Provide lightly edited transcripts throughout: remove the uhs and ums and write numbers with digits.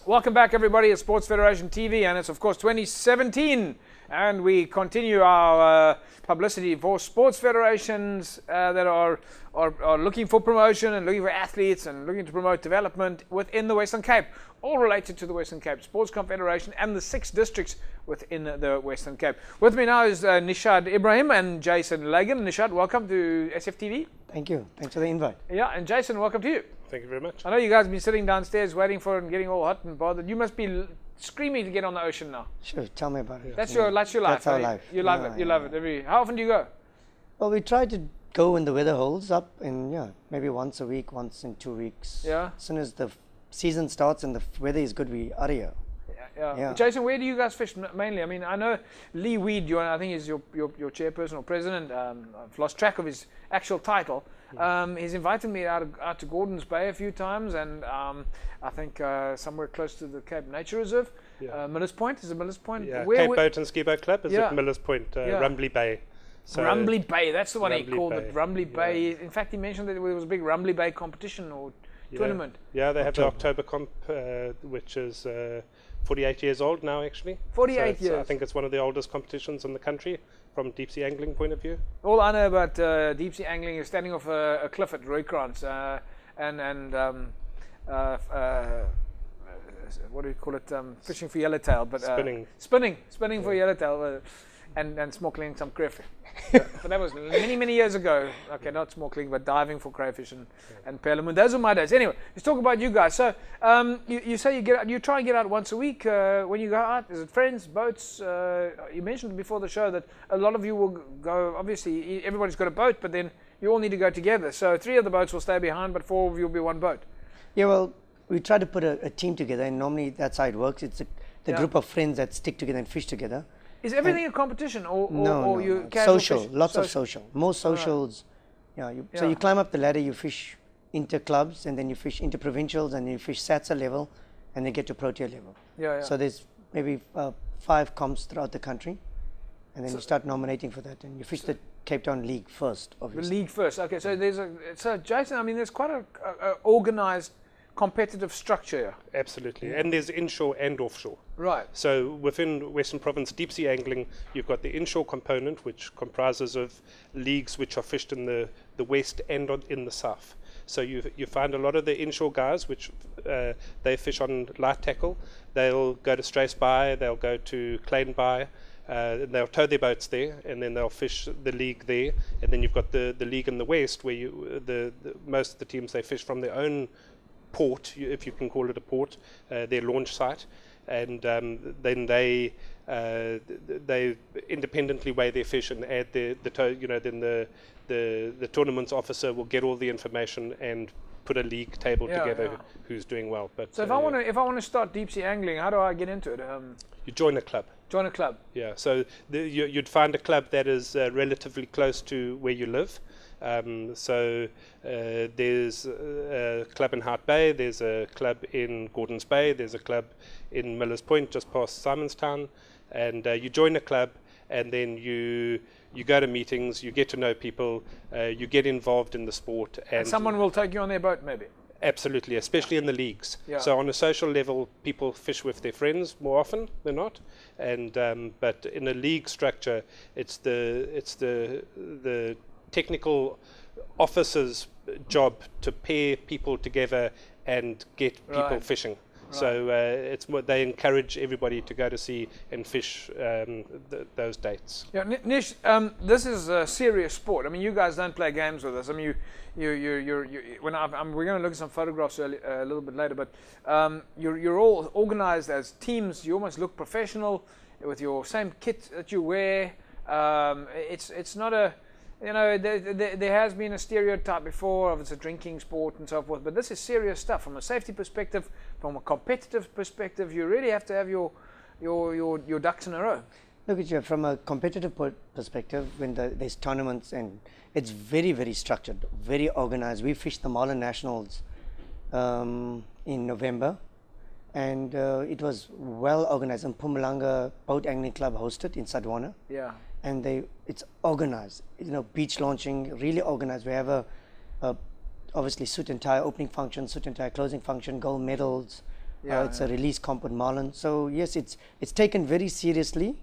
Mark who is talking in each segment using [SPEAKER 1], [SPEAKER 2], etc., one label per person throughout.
[SPEAKER 1] Welcome back, everybody, at Sports Federation TV, and it's, of course, 2017, and we continue our publicity for sports federations that are looking for promotion and looking for athletes and looking to promote development within the Western Cape, all related to the Western Cape Sports Confederation and the 6 districts within the Western Cape. With me now is Nishad Ibrahim and Jason Lagan. Nishad, welcome to SFTV.
[SPEAKER 2] Thank you. Thanks for the invite.
[SPEAKER 1] Yeah, and Jason, welcome to you.
[SPEAKER 3] Thank you very much.
[SPEAKER 1] I know you guys have been sitting downstairs waiting for it and getting all hot and bothered. You must be screaming to get on the ocean now.
[SPEAKER 2] Sure, tell me about it.
[SPEAKER 1] That's your life.
[SPEAKER 2] That's our life.
[SPEAKER 1] You love it. You love it. How often do you go?
[SPEAKER 2] Well, we try to go when the weather holds up, and maybe once a week, once in 2 weeks.
[SPEAKER 1] Yeah.
[SPEAKER 2] As soon as the season starts and the weather is good, we are here.
[SPEAKER 1] Yeah. Jason, where do you guys fish mainly? I mean, I know Lee Weed, I think is your chairperson or president. I've lost track of his actual title. He's invited me out to Gordons Bay a few times, and I think somewhere close to the Cape Nature Reserve.
[SPEAKER 3] Yeah.
[SPEAKER 1] Millers Point, is it Millers Point?
[SPEAKER 3] Yeah, Cape Boat and Ski Boat Club is at Millers Point, Rumbly Bay.
[SPEAKER 1] So Rumbly Bay, that's the one he called it, Rumbly Bay.
[SPEAKER 3] Yeah.
[SPEAKER 1] In fact, he mentioned that there was a big Rumbly Bay competition or tournament.
[SPEAKER 3] Yeah, they have the October comp, which is 48 years old now, actually.
[SPEAKER 1] 48 years.
[SPEAKER 3] I think it's one of the oldest competitions in the country from deep sea angling point of view.
[SPEAKER 1] All I know about deep sea angling is standing off a cliff at Rooikrans what do you call it? Fishing for yellowtail, but spinning for yellowtail, and snorkeling some crayfish. But that was many years ago. Okay, not snorkeling, but diving for crayfish and perlemoen. Those were my days. Anyway, let's talk about you guys. So you say you try and get out once a week. When you go out, is it friends, boats? You mentioned before the show that a lot of you will go. Obviously, everybody's got a boat, but then you all need to go together. So 3 of the boats will stay behind, but 4 of you will be one boat.
[SPEAKER 2] Yeah, well, we try to put a team together, and normally that's how it works. It's the group of friends that stick together and fish together.
[SPEAKER 1] Is everything a competition, or you
[SPEAKER 2] social? Lots of social. Most socials. So you climb up the ladder, you fish inter clubs, and then you fish inter provincials, and you fish SATSA level, and then get to Protea level. So there's maybe 5 comps throughout the country, and then you start nominating for that, and you fish the Cape Town League first, obviously.
[SPEAKER 1] The league first. Okay, so Jason, I mean, there's quite a organized competitive structure here.
[SPEAKER 3] Absolutely, and there's inshore and offshore.
[SPEAKER 1] Right.
[SPEAKER 3] So within Western Province deep sea angling, you've got the inshore component, which comprises of leagues which are fished in the west and in the south. So you find a lot of the inshore guys, which they fish on light tackle. They'll go to Strays Bay, they'll go to Klein Bay, they'll tow their boats there, and then they'll fish the league there. And then you've got the league in the west, where most of the teams, they fish from their own port, if you can call it a port, their launch site, and then they independently weigh their fish and add the tow. Then the tournament's officer will get all the information and put a league table together who's doing well. But
[SPEAKER 1] so if I want to start deep sea angling, how do I get into it?
[SPEAKER 3] You join a club.
[SPEAKER 1] Join a club.
[SPEAKER 3] Yeah. So you'd find a club that is relatively close to where you live. So there's a club in Hart Bay, there's a club in Gordons Bay, there's a club in Millers Point just past Simonstown, and you join a club, and then you go to meetings, you get to know people, you get involved in the sport,
[SPEAKER 1] and someone will take you on their boat, maybe.
[SPEAKER 3] Absolutely, especially in the leagues.
[SPEAKER 1] Yeah.
[SPEAKER 3] So on a social level, people fish with their friends more often than not, and but in a league structure, it's the technical officer's job to pair people together and get people fishing. Right. So it's what they encourage everybody to go to sea and fish those dates.
[SPEAKER 1] Yeah, Nish, this is a serious sport. I mean, you guys don't play games with us. I mean, we're going to look at some photographs a little bit later, but you're all organized as teams. You almost look professional with your same kit that you wear. It's not a there has been a stereotype before of it's a drinking sport and so forth, but this is serious stuff from a safety perspective, from a competitive perspective. You really have to have your ducks in a row.
[SPEAKER 2] Look at you from a competitive perspective. When there's tournaments, and it's very, very structured, very organized. We fished the Marlin Nationals in November, and it was well organized. And Mpumalanga Boat Angling Club hosted in Sadwana.
[SPEAKER 1] Yeah.
[SPEAKER 2] And it's organized, beach launching, really organized. We have a obviously suit and tie opening function, suit and tie closing function, gold medals, It's a release comp with marlin. So yes, it's taken very seriously,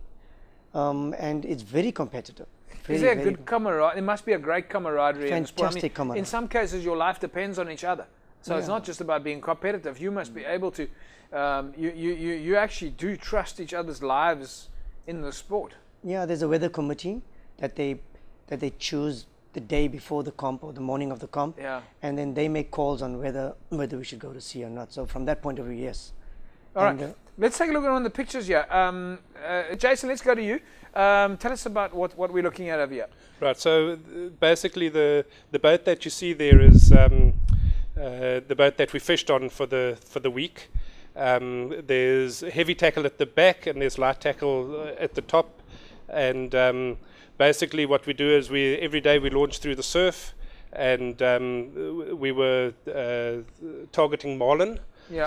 [SPEAKER 2] and it's very competitive.
[SPEAKER 1] Is there a good camaraderie? There must be a great camaraderie in the sport.
[SPEAKER 2] Fantastic camaraderie.
[SPEAKER 1] In some cases, your life depends on each other. So it's not just about being competitive. You must be able to. You actually do trust each other's lives in the sport.
[SPEAKER 2] Yeah, there's a weather committee that they choose the day before the comp or the morning of the comp, and then they make calls on whether we should go to sea or not. So from that point of view, yes.
[SPEAKER 1] All right, let's take a look at one of the pictures here. Jason, let's go to you. Tell us about what we're looking at over here.
[SPEAKER 3] Right, so basically the boat that you see there is the boat that we fished on for the week. There's heavy tackle at the back and there's light tackle at the top, and basically what we do is every day we launch through the surf, and we were targeting marlin.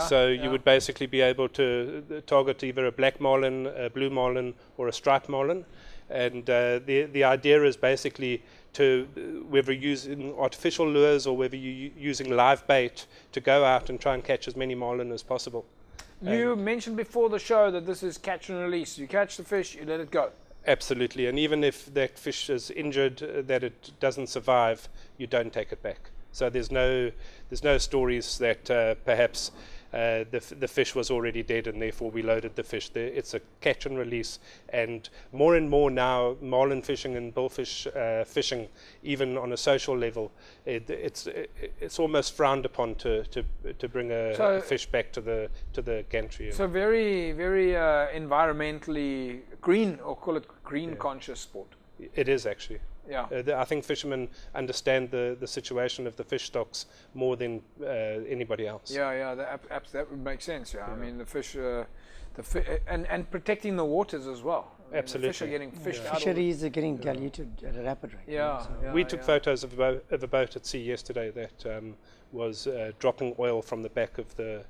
[SPEAKER 3] So you would basically be able to target either a black marlin, a blue marlin, or a striped marlin. And the idea is basically to, whether you're using artificial lures or whether you're using live bait, to go out and try and catch as many marlin as possible.
[SPEAKER 1] You mentioned before the show that this is catch and release. You catch the fish, you let it go.
[SPEAKER 3] Absolutely, and even if that fish is injured, that it doesn't survive, you don't take it back. So there's no stories that perhaps the fish was already dead and therefore we loaded the fish. It's a catch and release, and more now marlin fishing and bullfish fishing, even on a social level, it's almost frowned upon to bring a fish back to the gantry.
[SPEAKER 1] So very environmentally green, or call it green conscious sport.
[SPEAKER 3] It is actually.
[SPEAKER 1] Yeah,
[SPEAKER 3] I think fishermen understand the situation of the fish stocks more than anybody else.
[SPEAKER 1] That would make sense. I mean, the fish, and protecting the waters as well.
[SPEAKER 3] Absolutely,
[SPEAKER 1] the fish are getting fished out.
[SPEAKER 2] Fisheries are getting diluted at a rapid rate.
[SPEAKER 3] We took photos of a boat at sea yesterday that was dropping oil from the back of the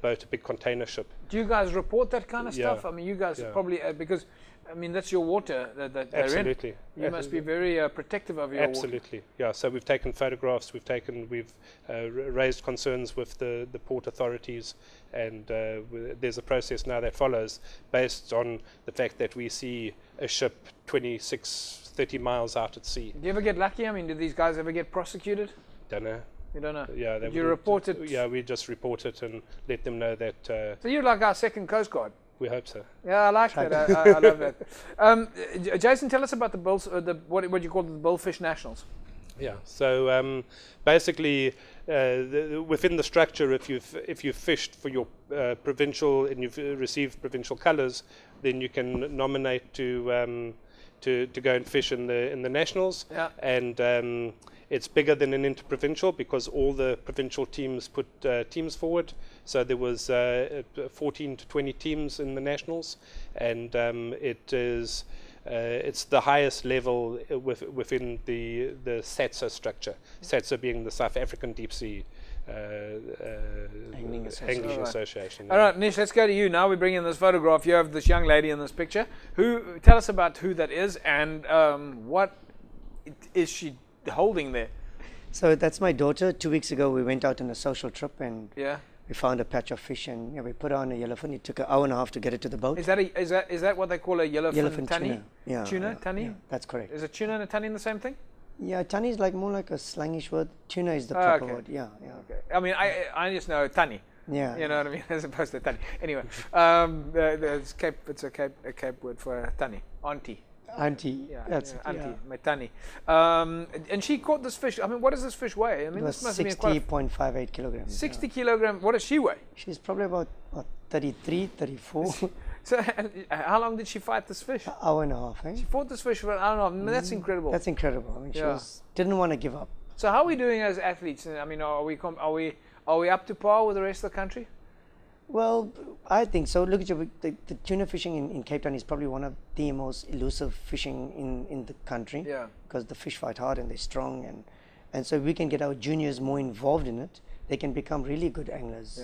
[SPEAKER 3] boat, a big container ship.
[SPEAKER 1] Do you guys report that kind of stuff? I mean, you guys probably because. I mean, that's your water that
[SPEAKER 3] Absolutely.
[SPEAKER 1] You must be very protective of your water.
[SPEAKER 3] Absolutely, yeah. So we've taken photographs, we've raised concerns with the port authorities, and there's a process now that follows based on the fact that we see a ship 26-30 miles out at sea.
[SPEAKER 1] Do you ever get lucky? I mean, do these guys ever get prosecuted?
[SPEAKER 3] Don't know.
[SPEAKER 1] You don't know?
[SPEAKER 3] Yeah.
[SPEAKER 1] You report it?
[SPEAKER 3] Yeah, we just report it and let them know that...
[SPEAKER 1] so you're like our second Coast Guard?
[SPEAKER 3] We hope so.
[SPEAKER 1] Yeah, I like that. I love that. Jason, tell us about the bulls, what you call the Bullfish Nationals.
[SPEAKER 3] Yeah. So basically, within the structure, if you've fished for your provincial and you've received provincial colours, then you can nominate to go and fish in the nationals.
[SPEAKER 1] Yeah.
[SPEAKER 3] And it's bigger than an interprovincial because all the provincial teams put teams forward. So there was 14 to 20 teams in the nationals, and it's the highest level within the SATSA structure. SATSA being the South African Deep Sea Angling Association.
[SPEAKER 1] All right, Nish, let's go to you now. We bring in this photograph here of this young lady in this picture. Tell us about who that is and what is she holding there?
[SPEAKER 2] So that's my daughter. 2 weeks ago, we went out on a social trip and we found a patch of fish, and we put her on a yellowfin. It took an hour and a half to get it to the boat.
[SPEAKER 1] Is that what they call a yellowfin tunny?
[SPEAKER 2] Tuna,
[SPEAKER 1] tunny?
[SPEAKER 2] Yeah, that's correct.
[SPEAKER 1] Is a tuna and a tunny the same thing?
[SPEAKER 2] Yeah, tunny is more like a slangish word. Tuna is the proper word. Yeah.
[SPEAKER 1] Okay. I mean, I just know tunny.
[SPEAKER 2] Yeah.
[SPEAKER 1] You know what I mean, as opposed to tunny. Anyway, it's a Cape word for tunny, auntie.
[SPEAKER 2] Auntie,
[SPEAKER 1] auntie, my tunny. And she caught this fish. I mean, what does this fish weigh? I mean,
[SPEAKER 2] this must be
[SPEAKER 1] 60.58
[SPEAKER 2] kilograms.
[SPEAKER 1] 60 kilograms. What does she weigh?
[SPEAKER 2] She's probably about 33, 34.
[SPEAKER 1] So, how long did she fight this fish?
[SPEAKER 2] An hour and a half. She
[SPEAKER 1] fought this fish for an hour and a half. I mean, that's incredible.
[SPEAKER 2] That's incredible. I mean, she didn't want to give up.
[SPEAKER 1] So, how are we doing as athletes? I mean, are we up to par with the rest of the country?
[SPEAKER 2] Well, I think so. Look at the tuna fishing in Cape Town is probably one of the most elusive fishing in the country.
[SPEAKER 1] Yeah.
[SPEAKER 2] Because the fish fight hard and they're strong, and so if we can get our juniors more involved in it, they can become really good anglers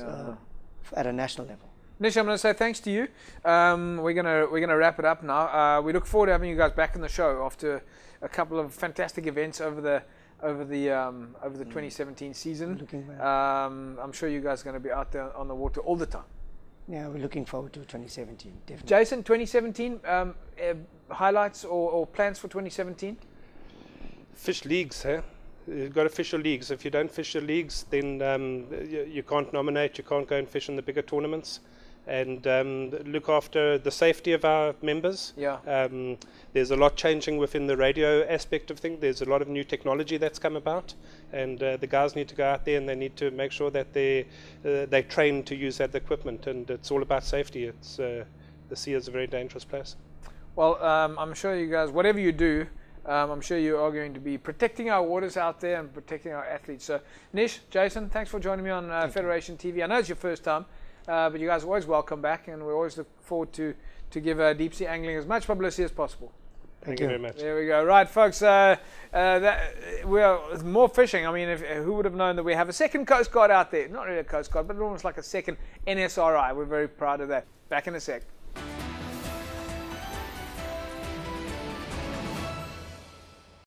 [SPEAKER 2] at a national level.
[SPEAKER 1] Nish, I'm going to say thanks to you. We're gonna wrap it up now. We look forward to having you guys back on the show after a couple of fantastic events over over the 2017 season. I'm sure you guys are going to be out there on the water all the time.
[SPEAKER 2] Yeah, we're looking forward to 2017, definitely.
[SPEAKER 1] Jason, 2017 highlights or plans for 2017?
[SPEAKER 3] Fish leagues, huh? You've got to fish your leagues. If you don't fish your leagues, then you can't nominate, you can't go and fish in the bigger tournaments. And look after the safety of our members.
[SPEAKER 1] Yeah.
[SPEAKER 3] There's a lot changing within the radio aspect of things. There's a lot of new technology that's come about, and the guys need to go out there and they need to make sure that they train to use that equipment. And it's all about safety. It's the sea is a very dangerous place.
[SPEAKER 1] Well, I'm sure you guys, whatever you do, I'm sure you are going to be protecting our waters out there and protecting our athletes. So, Nish, Jason, thanks for joining me on Federation TV. I know it's your first time. But you guys are always welcome back, and we always look forward to give deep sea angling as much publicity as possible.
[SPEAKER 3] Thank you very much.
[SPEAKER 1] There we go. Right, folks, we are more fishing. I mean, who would have known that we have a second Coast Guard out there? Not really a Coast Guard, but almost like a second NSRI. We're very proud of that. Back in a sec.